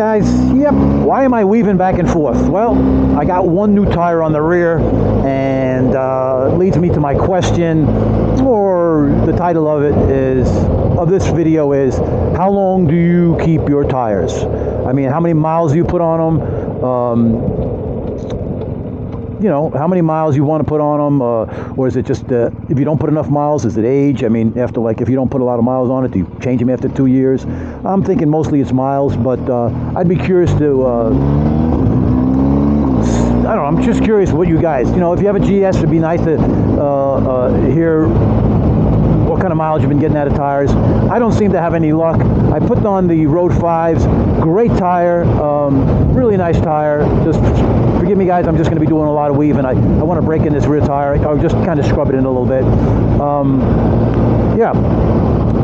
guys, yep, why am I weaving back and forth? Well, I got one new tire on the rear, and it leads me to my question, or the title of this video is, how long do you keep your tires? I mean, how many miles do you put on them? You know, how many miles you want to put on them, or is it just, if you don't put enough miles, is it age? I mean, after, like, if you don't put a lot of miles on it, do you change them after 2 years? I'm thinking mostly it's miles, but I'd be curious to, I don't know, I'm just curious what you guys, you know, if you have a GS, it'd be nice to hear what kind of mileage you've been getting out of tires. I don't seem to have any luck. I put on the Road 5s, great tire, really nice tire. Just forgive me, guys, I'm just going to be doing a lot of weaving. I want to break in this rear tire. I'll just kind of scrub it in a little bit. Yeah.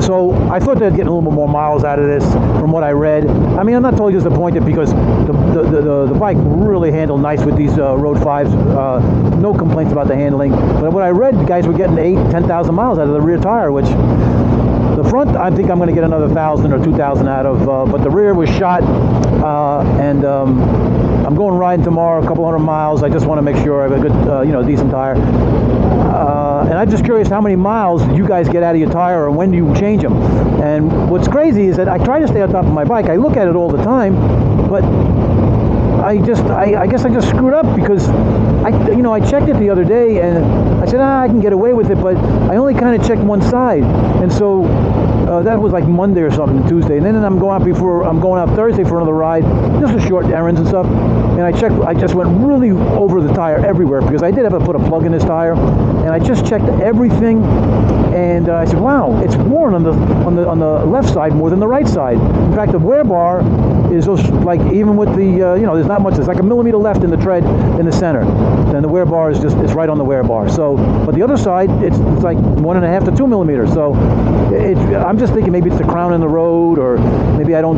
So I thought they'd get a little bit more miles out of this from what I read. I mean, I'm not totally disappointed because the bike really handled nice with these Road 5s. No complaints about the handling. But what I read, the guys were getting 10,000 miles out of the rear tire, which the front, I think I'm going to get another 1,000 or 2,000 out of. But the rear was shot, and I'm going riding tomorrow, a couple hundred miles. I just want to make sure I have a good, you know, decent tire. And I'm just curious how many miles you guys get out of your tire, or when do you change them? And what's crazy is that I try to stay on top of my bike. I look at it all the time, but I guess I just screwed up because I checked it the other day and I said, I can get away with it, but I only kind of checked one side, and so that was like Monday or something, Tuesday, and then I'm going out Thursday for another ride, just for short errands and stuff, and I just went really over the tire everywhere because I did have to put a plug in this tire, and I just checked everything, and I said, wow, it's worn on the left side more than the right side. In fact, the wear bar is just like, even with the there's not much, there's like a millimeter left in the tread in the center, and the wear bar is just, it's right on the wear bar. So, but the other side, it's like 1.5 to 2 millimeters. So I'm just thinking maybe it's the crown in the road, or maybe I don't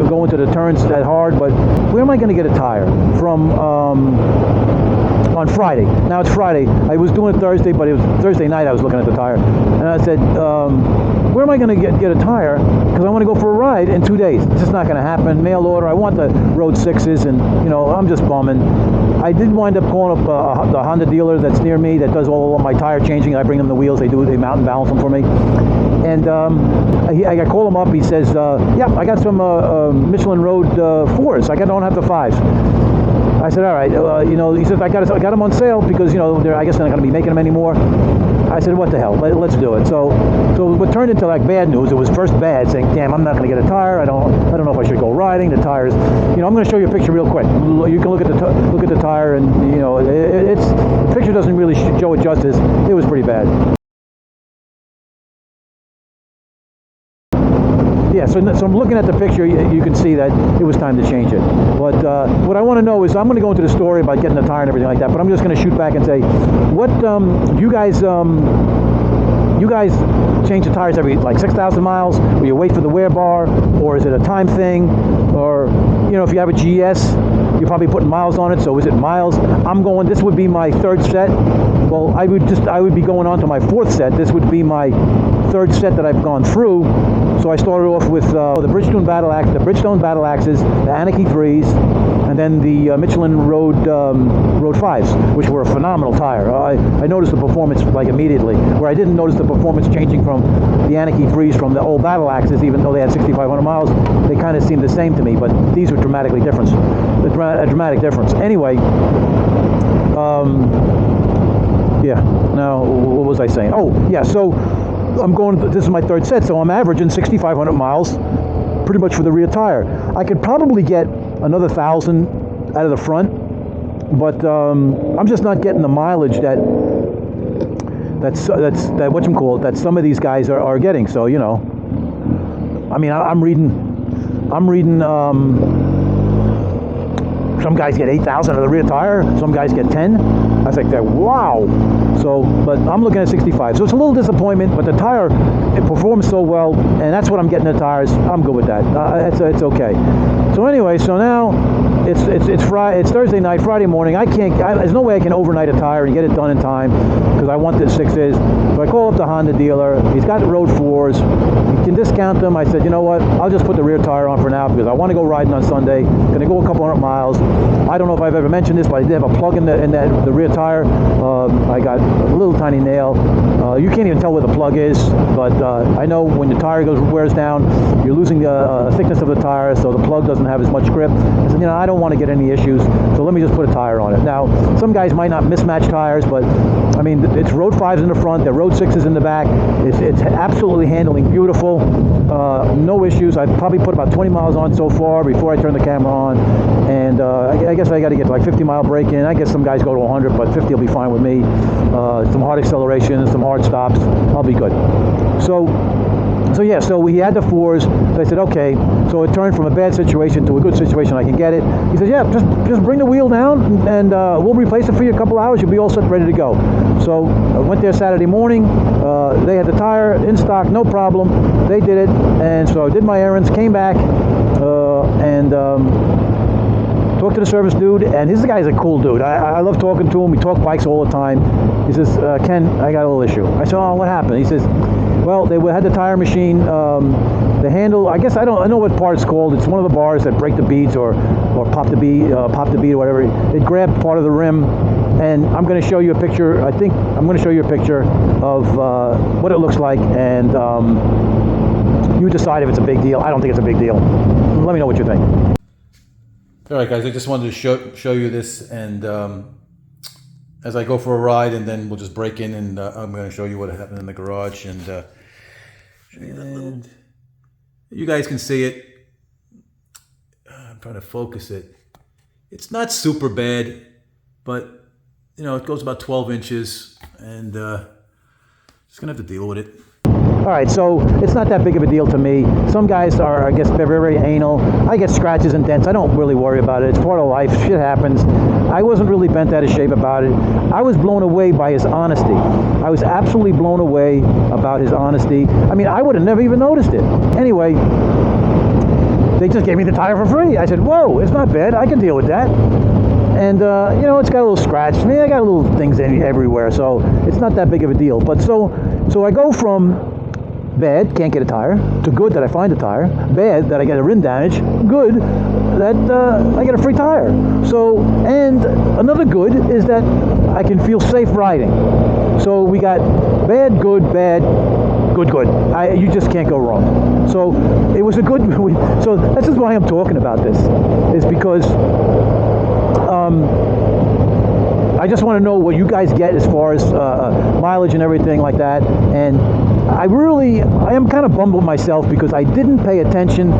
go into the turns that hard. But where am I going to get a tire from? On Friday. Now it's Friday. I was doing it Thursday, but it was Thursday night I was looking at the tire, and I said, where am I going to get a tire? Because I want to go for a ride in 2 days. It's just not going to happen. Mail order. I want the Road 6s, and I'm just bumming. I did wind up calling up the Honda dealer that's near me that does all of my tire changing. I bring them the wheels. They mount and balance them for me. And I call him up. He says, yeah, I got some Michelin Road 4s. I don't have the 5s. I said, all right, he says, I got them on sale because, I guess they're not going to be making them anymore. I said, what the hell, let's do it. So what turned into like bad news, it was first bad, saying, damn, I'm not going to get a tire. I don't know if I should go riding. The tires, I'm going to show you a picture real quick. You can look at the tire, and, the picture doesn't really show it justice. It was pretty bad. Yeah, so I'm looking at the picture, you can see that it was time to change it. But what I want to know is, I'm going to go into the story about getting the tire and everything like that, but I'm just going to shoot back and say, what, you guys change the tires every, like, 6,000 miles, or you wait for the wear bar, or is it a time thing, or, if you have a GS, you're probably putting miles on it, so is it miles? This would be my third set. Well, I would be going on to my fourth set. This would be my third set that I've gone through. So I started off with the Bridgestone Battle Axes, the Anarchy 3s, and then the Michelin Road 5s, which were a phenomenal tire. I noticed the performance like immediately, where I didn't notice the performance changing from the Anarchy 3s from the old Battle Axes, even though they had 6,500 miles. They kind of seemed the same to me, but these were dramatically different. A dramatic difference. Anyway, yeah. Now, what was I saying? Oh, yeah. So this is my third set, so I'm averaging 6,500 miles, pretty much for the rear tire. I could probably get another 1,000 out of the front, but I'm just not getting the mileage that some of these guys are getting. So I mean, I'm reading some guys get 8,000 of the rear tire, some guys get 10. I was like, wow. So, but I'm looking at 65. So it's a little disappointment, but the tire, it performs so well, and that's what I'm getting the tires. I'm good with that. It's okay. So anyway, so now it's Thursday night, Friday morning. There's no way I can overnight a tire and get it done in time because I want the 6s. So I call up the Honda dealer. He's got the Road 4s. He can discount them. I said, you know what? I'll just put the rear tire on for now because I want to go riding on Sunday. Going to go a couple hundred miles. I don't know if I've ever mentioned this, but I did have a plug in the rear tire. I got a little tiny nail. You can't even tell where the plug is, but I know when the tire wears down, you're losing the thickness of the tire, so the plug doesn't have as much grip. I said, I don't want to get any issues, so let me just put a tire on it. Now, some guys might not mismatch tires, but I mean, it's Road 5s in the front, they're Road 6s in the back. It's absolutely handling beautiful. No issues. I've probably put about 20 miles on so far before I turn the camera on, and I guess I got to get like 50-mile brake in. I guess some guys go to 100, but 50 will be fine with me. Some hard acceleration, some hard stops, I'll be good. So we had the 4s. So I said, okay. So it turned from a bad situation to a good situation. I can get it. He said, yeah, just bring the wheel down and we'll replace it for you in a couple hours. You'll be all set, ready to go. So I went there Saturday morning. They had the tire in stock, no problem. They did it, and so I did my errands, came back, and talked to the service dude, and this guy's a cool dude. I love talking to him. We talk bikes all the time. He says, Ken, I got a little issue. I said, oh, what happened? He says, well, they had the tire machine, the handle, I guess I know what part it's called. It's one of the bars that break the beads or pop the bead or whatever. It grabbed part of the rim, and I'm going to show you a picture. I think I'm going to show you a picture of what it looks like, and you decide if it's a big deal. I don't think it's a big deal. Let me know what you think. All right, guys, I just wanted to show you this, and as I go for a ride, and then we'll just break in, and I'm going to show you what happened in the garage, and you guys can see it. I'm trying to focus it. It's not super bad, but it goes about 12 inches, and just going to have to deal with it. All right, so it's not that big of a deal to me. Some guys are, I guess, very, very anal. I get scratches and dents. I don't really worry about it. It's part of life. Shit happens. I wasn't really bent out of shape about it. I was blown away by his honesty. I was absolutely blown away about his honesty. I mean, I would have never even noticed it. Anyway, they just gave me the tire for free. I said, whoa, it's not bad. I can deal with that. And, it's got a little scratch. I mean, I got little things everywhere, so it's not that big of a deal. But so I go from bad, can't get a tire, to good that I find a tire, bad that I get a rim damage, good that I get a free tire. So, and another good is that I can feel safe riding. So we got bad, good, good. You just can't go wrong. So it was a good, so that's just why I'm talking about this, is because I just want to know what you guys get as far as mileage and everything like that. And I am kind of bummed with myself because I didn't pay attention.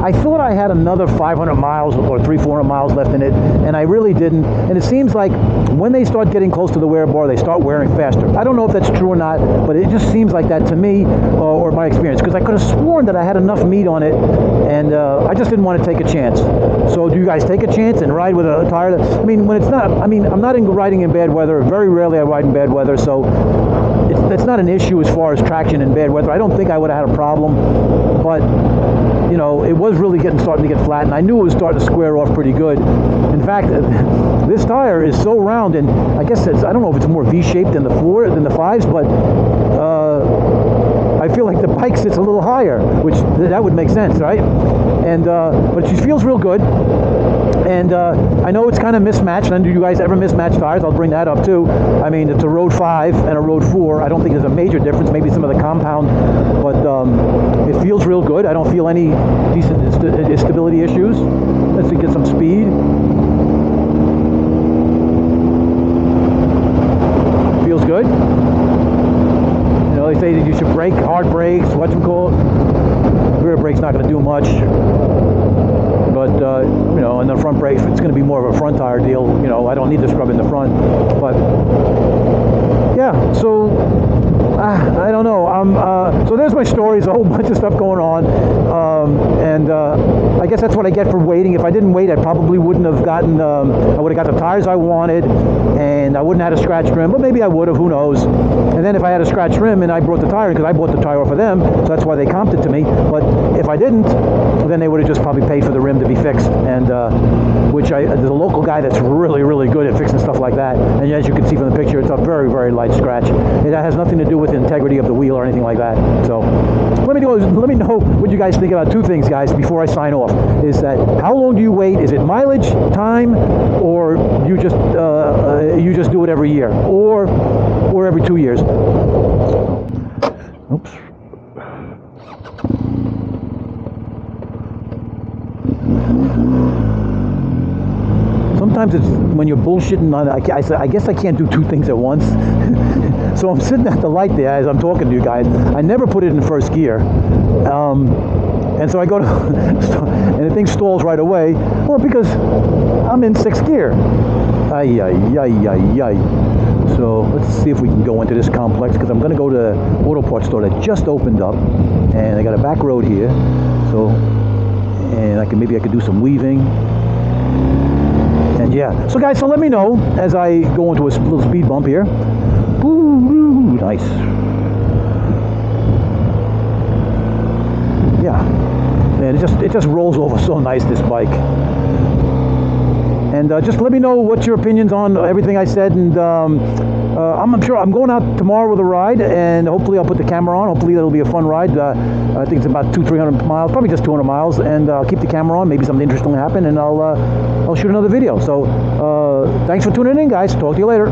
I thought I had another 500 miles or 300-400 miles left in it, and I really didn't. And it seems like when they start getting close to the wear bar, they start wearing faster. I don't know if that's true or not, but it just seems like that to me, or my experience, because I could have sworn that I had enough meat on it, and I just didn't want to take a chance. So do you guys take a chance and ride with a tire that, when it's not, I'm not riding in bad weather. Very rarely I ride in bad weather, so it's not an issue as far as traction in bad weather. I don't think I would have had a problem, but it was really starting to get flat, and I knew it was starting to square off pretty good. In fact, this tire is so round, and I guess I don't know if it's more V-shaped than the 5s, but I feel like the bike sits a little higher, which that would make sense, right? And but she feels real good. And I know it's kind of mismatched. And do you guys ever mismatch tires? I'll bring that up too. I mean, it's a Road 5 and a Road 4. I don't think there's a major difference. Maybe some of the compound, but it feels real good. I don't feel any decent stability issues. Let's get some speed. Feels good. They say that you should brake, hard brakes, rear brake's not going to do much. But, and the front brake, it's going to be more of a front tire deal. I don't need to scrub in the front. But, yeah, so, I don't know. So there's my stories, a whole bunch of stuff going on. I guess that's what I get for waiting. If I didn't wait, I probably wouldn't have gotten, I would have got the tires I wanted, and I wouldn't have had a scratch rim, but maybe I would have, who knows. And then if I had a scratch rim and I brought the tire, because I bought the tire off of them, so that's why they comped it to me. But if I didn't, then they would have just probably paid for the rim to be fixed. And which there's a local guy that's really, really good at fixing stuff like that. And as you can see from the picture, it's a very, very light scratch. It has nothing to do with the integrity of the wheel or anything like that. So let me know what you guys think about two things, guys, before I sign off. Is that how long do you wait? Is it mileage, time, or you just do it every year, or every 2 years? Oops. Sometimes it's when you're bullshitting on. I guess I can't do two things at once. So I'm sitting at the light there as I'm talking to you guys. I never put it in first gear, and so I go to, and the thing stalls right away. Well, because I'm in sixth gear. Ay, ay, ay, ay, ay. So let's see if we can go into this complex, because I'm going to go to the auto parts store that just opened up, and I got a back road here. So, and maybe I could do some weaving. And yeah, so guys, so let me know as I go into a little speed bump here. Ooh, nice. Yeah, man, it just rolls over so nice, this bike. And just let me know what your opinions on everything I said. And I'm sure I'm going out tomorrow with a ride, and hopefully I'll put the camera on. Hopefully that'll be a fun ride. I think it's about 200-300 miles, probably just 200 miles, and I'll keep the camera on. Maybe something interesting will happen, and I'll shoot another video. So thanks for tuning in, guys. Talk to you later.